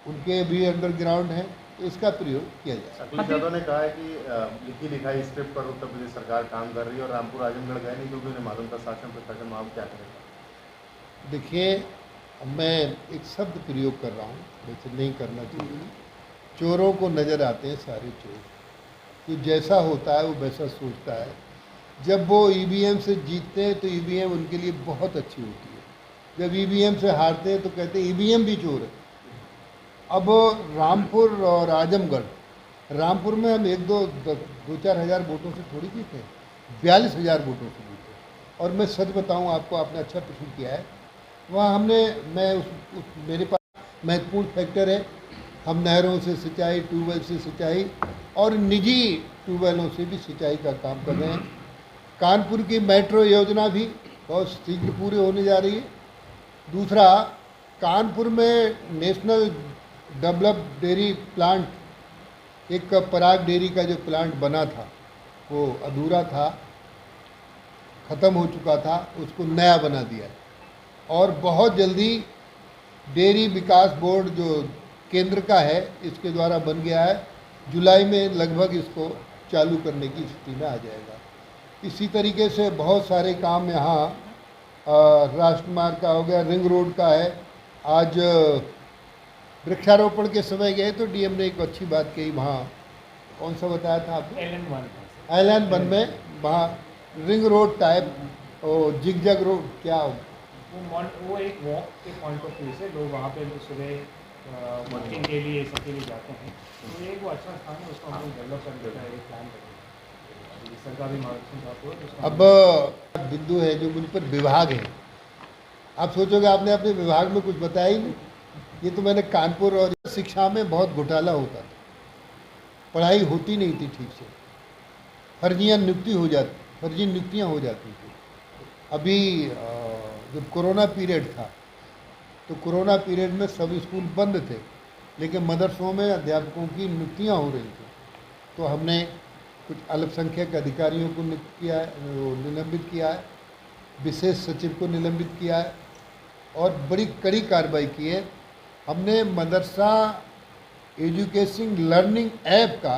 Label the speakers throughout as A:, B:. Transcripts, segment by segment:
A: उनके भी अंडरग्राउंड हैं, तो इसका प्रयोग किया जाए।
B: अखिलेश यादव ने कहा है कि लिखी लिखाई स्क्रिप्ट पर उत्तर प्रदेश सरकार काम कर रही है और रामपुर आजमगढ़ गए नहीं क्योंकि उन्हें मालूम था शासन प्रशासन में आप क्या करेगा।
A: देखिए, मैं एक शब्द प्रयोग कर रहा हूँ, वैसे नहीं करना चाहिए। चोरों को नज़र आते हैं सारे चोर, तो जैसा होता है वो वैसा सोचता है। जब वो ईवीएम से जीतते हैं तो ईवीएम उनके लिए बहुत अच्छी होती है, जब ईवीएम से हारते हैं तो कहते हैं ईवीएम भी चोर है। अब रामपुर और आजमगढ़, रामपुर में हम दो चार हज़ार वोटों से थोड़ी जीते, 42,000 वोटों से जीते। और मैं सच बताऊं आपको, आपने अच्छा प्रश्न किया है। वहाँ मेरे पास महत्वपूर्ण फैक्टर है, हम नहरों से सिंचाई, ट्यूबवेल से सिंचाई और निजी ट्यूबवेलों से भी सिंचाई का काम कर रहे हैं। कानपुर की मेट्रो योजना भी बहुत शीघ्र पूरी होने जा रही है। दूसरा, कानपुर में नेशनल डेवलप डेयरी प्लांट, एक पराग डेयरी का जो प्लांट बना था वो अधूरा था, ख़त्म हो चुका था, उसको नया बना दिया है। और बहुत जल्दी डेयरी विकास बोर्ड जो केंद्र का है, इसके द्वारा बन गया है, जुलाई में लगभग इसको चालू करने की स्थिति में आ जाएगा। इसी तरीके से बहुत सारे काम यहाँ राष्ट्रमार्ग का हो गया, रिंग रोड का है। आज वृक्षारोपण के समय गए तो डीएम ने एक अच्छी बात कही, वहाँ कौन सा बताया था आपको, एलन वन में, वहाँ रिंग रोड टाइप और जिगजैग रोड, क्या
C: वो एक वॉक के पॉइंट ऑफ व्यू से लोग वहाँ पे सुबह वॉकिंग के लिए सबके लिए जाते हैं, तो एक वो अच्छा स्थान है, उसको हम लोग डेवलप करने का एक प्लान करेंगे, सरकार भी मार्गदर्शन।
A: अब बिंदु है जो मुझ पर विभाग है। आप सोचोगे आपने अपने विभाग में कुछ बताया ही नहीं। ये तो मैंने कानपुर और शिक्षा में बहुत घोटाला होता था, पढ़ाई होती नहीं थी ठीक से, फर्जी नियुक्तियाँ हो जाती थी। अभी जब कोरोना पीरियड था तो कोरोना पीरियड में सब स्कूल बंद थे, लेकिन मदरसों में अध्यापकों की नियुक्तियाँ हो रही थी। तो हमने कुछ अल्पसंख्यक अधिकारियों को निलंबित किया है, विशेष सचिव को निलंबित किया है और बड़ी कड़ी कार्रवाई की है। हमने मदरसा एजुकेशन लर्निंग ऐप का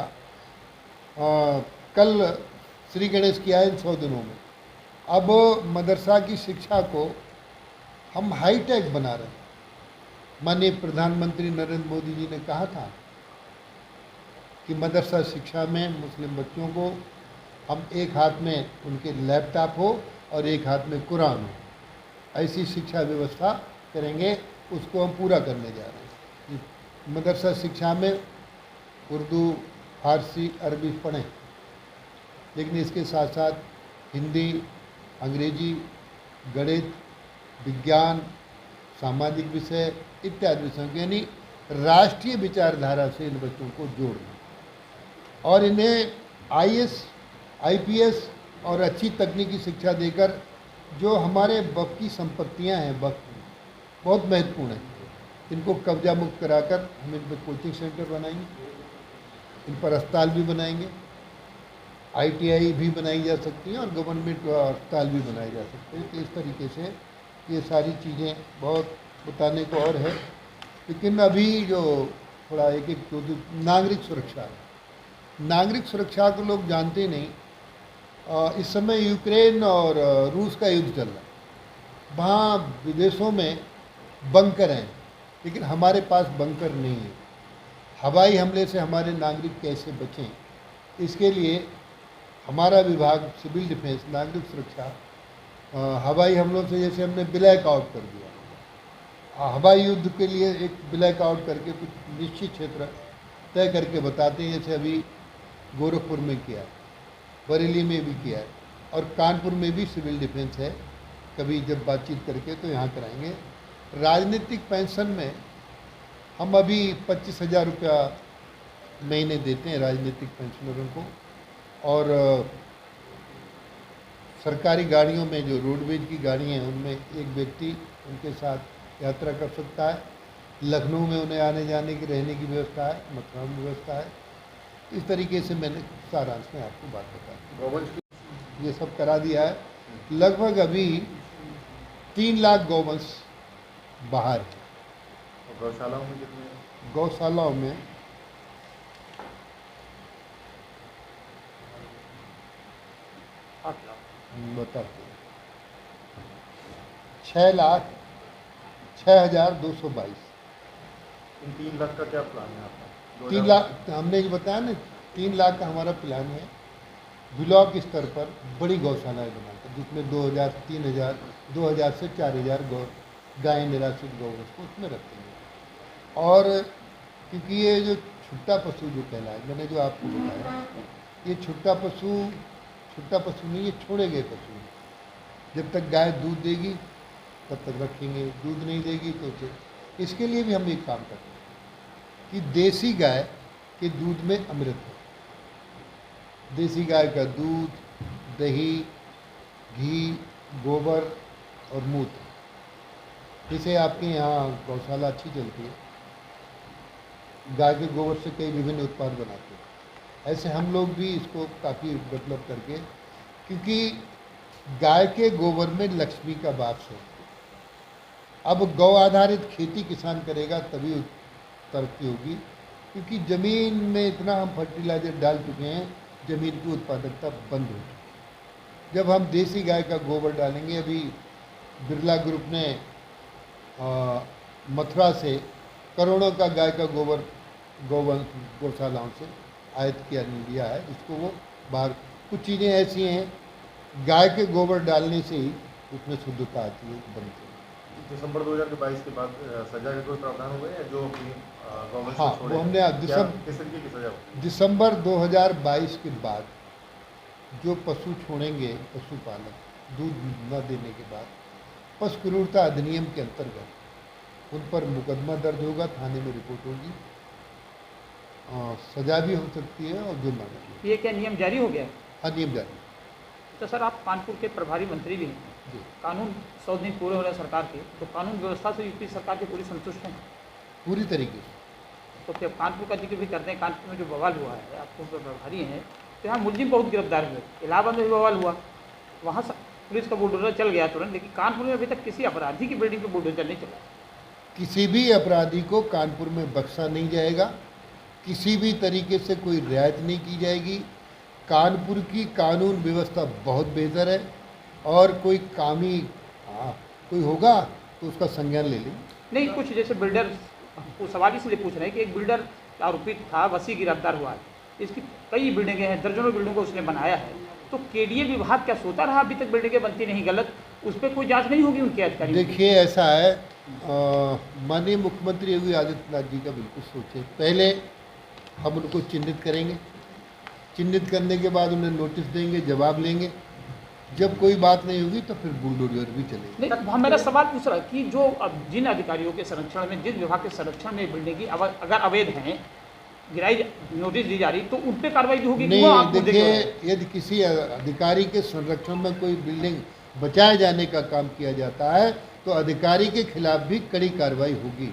A: कल श्री गणेश किया है इन 100 दिनों में। अब मदरसा की शिक्षा को हम हाईटेक बना रहे हैं। माननीय प्रधानमंत्री नरेंद्र मोदी जी ने कहा था कि मदरसा शिक्षा में मुस्लिम बच्चों को हम एक हाथ में उनके लैपटॉप हो और एक हाथ में कुरान हो, ऐसी शिक्षा व्यवस्था करेंगे, उसको हम पूरा करने जा रहे हैं। मदरसा शिक्षा में उर्दू, फारसी, अरबी पढ़ें, लेकिन इसके साथ साथ हिंदी, अंग्रेजी, गणित, विज्ञान, सामाजिक विषय इत्यादि विषयों के, यानी राष्ट्रीय विचारधारा से इन बच्चों को जोड़ना और इन्हें आईएएस, आईपीएस और अच्छी तकनीकी शिक्षा देकर जो हमारे वक्त की संपत्तियां हैं, वक्त बहुत महत्वपूर्ण है, इनको कब्जा मुक्त कराकर हम इन पर कोचिंग सेंटर बनाएंगे, इन पर अस्पताल भी बनाएंगे, आईटीआई भी बनाई जा सकती हैं और गवर्नमेंट अस्पताल भी बनाए जा सकते हैं। तो इस तरीके से ये सारी चीज़ें बहुत बताने को और है, लेकिन अभी जो थोड़ा एक नागरिक सुरक्षा है, नागरिक सुरक्षा को लोग जानते नहीं। इस समय यूक्रेन और रूस का युद्ध चल रहा है, वहाँ विदेशों में बंकर हैं, लेकिन हमारे पास बंकर नहीं है। हवाई हमले से हमारे नागरिक कैसे बचें, इसके लिए हमारा विभाग सिविल डिफेंस, नागरिक सुरक्षा, हवाई हमलों से जैसे हमने ब्लैक आउट कर दिया, हवाई युद्ध के लिए एक ब्लैक आउट करके कुछ निश्चित क्षेत्र तय करके बताते हैं, जैसे अभी गोरखपुर में किया है, बरेली में भी किया है और कानपुर में भी सिविल डिफेंस है। कभी जब बातचीत करके तो यहाँ कराएंगे। राजनीतिक पेंशन में हम अभी 25,000 रुपया महीने देते हैं राजनीतिक पेंशनरों को, और सरकारी गाड़ियों में जो रोडवेज की गाड़ियाँ हैं उनमें एक व्यक्ति उनके साथ यात्रा कर सकता है। लखनऊ में उन्हें आने जाने की, रहने की व्यवस्था है, मथुरा में व्यवस्था है। इस तरीके से मैंने सारांश में आपको बात बताई। ये सब करा दिया है। लगभग अभी 3 लाख गौवंश बाहर है।
B: गौशालाओं में कितने?
A: गौशालाओं में बताते हैं 6,06,222।
B: इन 3 लाख का क्या प्लान है आपका?
A: 3 लाख हमने जो बताया ना, 3 लाख का हमारा प्लान है ब्लॉक स्तर पर बड़ी गौशालाएं बनाकर, जिसमें 2,000, 3,000, 2,000 से 4,000 गाय निराश्रित गौ उसको उसमें रखेंगे। और क्योंकि ये जो छुट्टा पशु जो कहलाए, मैंने जो आपको बताया, ये छुट्टा पशु नहीं, ये छोड़े गए पशु हैं। जब तक गाय दूध देगी तब तक रखेंगे, दूध नहीं देगी तो उसे, इसके लिए भी हम एक काम करते हैं कि देसी गाय के दूध में अमृत है। देसी गाय का दूध, दही, घी, गोबर और मूत्र, जैसे आपके यहाँ गौशाला अच्छी चलती है, गाय के गोबर से कई विभिन्न उत्पाद बनाते हैं, ऐसे हम लोग भी इसको काफ़ी डेवलप करके, क्योंकि गाय के गोबर में लक्ष्मी का वास है। अब गौ आधारित खेती किसान करेगा तभी तरक्की होगी, क्योंकि ज़मीन में इतना हम फर्टिलाइजर डाल चुके हैं, ज़मीन की उत्पादकता बंद हो चुकी। जब हम देसी गाय का गोबर डालेंगे, अभी बिरला ग्रुप ने मथुरा से करोड़ों का गाय का गोबर गौशालाओं से आयात लिया है, जिसको वो बाहर, कुछ चीज़ें ऐसी हैं गाय के गोबर डालने से ही उसमें शुद्धता आती है, बनती है।
B: दिसंबर 2022 के बाद सजा के कोई प्रावधान हो गए हैं जो अपनी गवर्नमेंट
A: हाँ,
B: से छोड़े?
A: वो हमने
B: किस तरीके की सजा होगी?
A: दिसंबर 2022 के बाद जो पशु छोड़ेंगे, पशुपालक दूध न देने के बाद, पशु क्रूरता अधिनियम के अंतर्गत उन पर मुकदमा दर्ज होगा, थाने में रिपोर्ट होगी, सजा भी हो सकती है और जुर्माना भी।
D: ये क्या नियम जारी हो गया?
A: हाँ, नियम जारी।
D: तो सर, आप कानपुर के प्रभारी मंत्री भी हैं,
A: जी,
D: कानून 100 दिन पूरे हो रहे हैं सरकार के, तो कानून व्यवस्था से यूपी सरकार की पूरी संतुष्ट हैं?
A: पूरी तरीके से।
D: तो फिर कानपुर का जिक्र भी करते हैं, कानपुर में जो बवाल हुआ है, आप तो प्रभारी हैं, तो यहाँ मुलजिम बहुत गिरफ्तार हुए, इलाहाबाद में भी बवाल हुआ, वहाँ पुलिस का बुलडोजर चल गया तुरंत, लेकिन कानपुर में अभी तक किसी अपराधी की बिल्डिंग पर बुलडोजर नहीं चला।
A: किसी भी अपराधी को कानपुर में बख्शा नहीं जाएगा, किसी भी तरीके से कोई रियायत नहीं की जाएगी। कानपुर की कानून व्यवस्था बहुत बेहतर है, और कोई कोई होगा तो उसका संज्ञान ले लें।
D: नहीं, कुछ जैसे बिल्डर को सवाल इसलिए पूछ रहे हैं कि एक बिल्डर आरोपी था, वसी गिरफ्तार हुआ है, इसकी कई बिल्डिंगें हैं, दर्जनों बिल्डिंगों को उसने बनाया है, तो केडीए विभाग क्या सोता रहा अभी तक बिल्डिंगें बनती नहीं, गलत, उस पर कोई जांच नहीं होगी उनके अधिकारी?
A: देखिए, ऐसा है, माननीय मुख्यमंत्री योगी आदित्यनाथ जी का बिल्कुल सोचे, पहले हम उनको चिन्हित करेंगे, चिन्हित करने के बाद उन्हें नोटिस देंगे, जवाब लेंगे, जब कोई बात नहीं होगी तो फिर बुलडोजर भी चलेगी।
D: नहीं, हम मेरा सवाल पूछ रहा है कि जो अब जिन अधिकारियों के संरक्षण में, जिस विभाग के संरक्षण में बिल्डिंग की अगर अवैध हैं, गिराई नोटिस दी जा रही, तो उन पर कार्रवाई भी होगी?
A: नहीं, देखिए, यदि किसी अधिकारी के संरक्षण में कोई बिल्डिंग बचाए जाने का काम किया जाता है तो अधिकारी के खिलाफ भी कड़ी कार्रवाई होगी।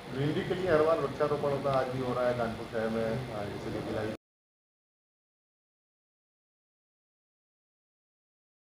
B: ग्रीनरी के लिए हर बार वृक्षारोपण होता आज भी हो रहा है कानपुर शहर में, जैसे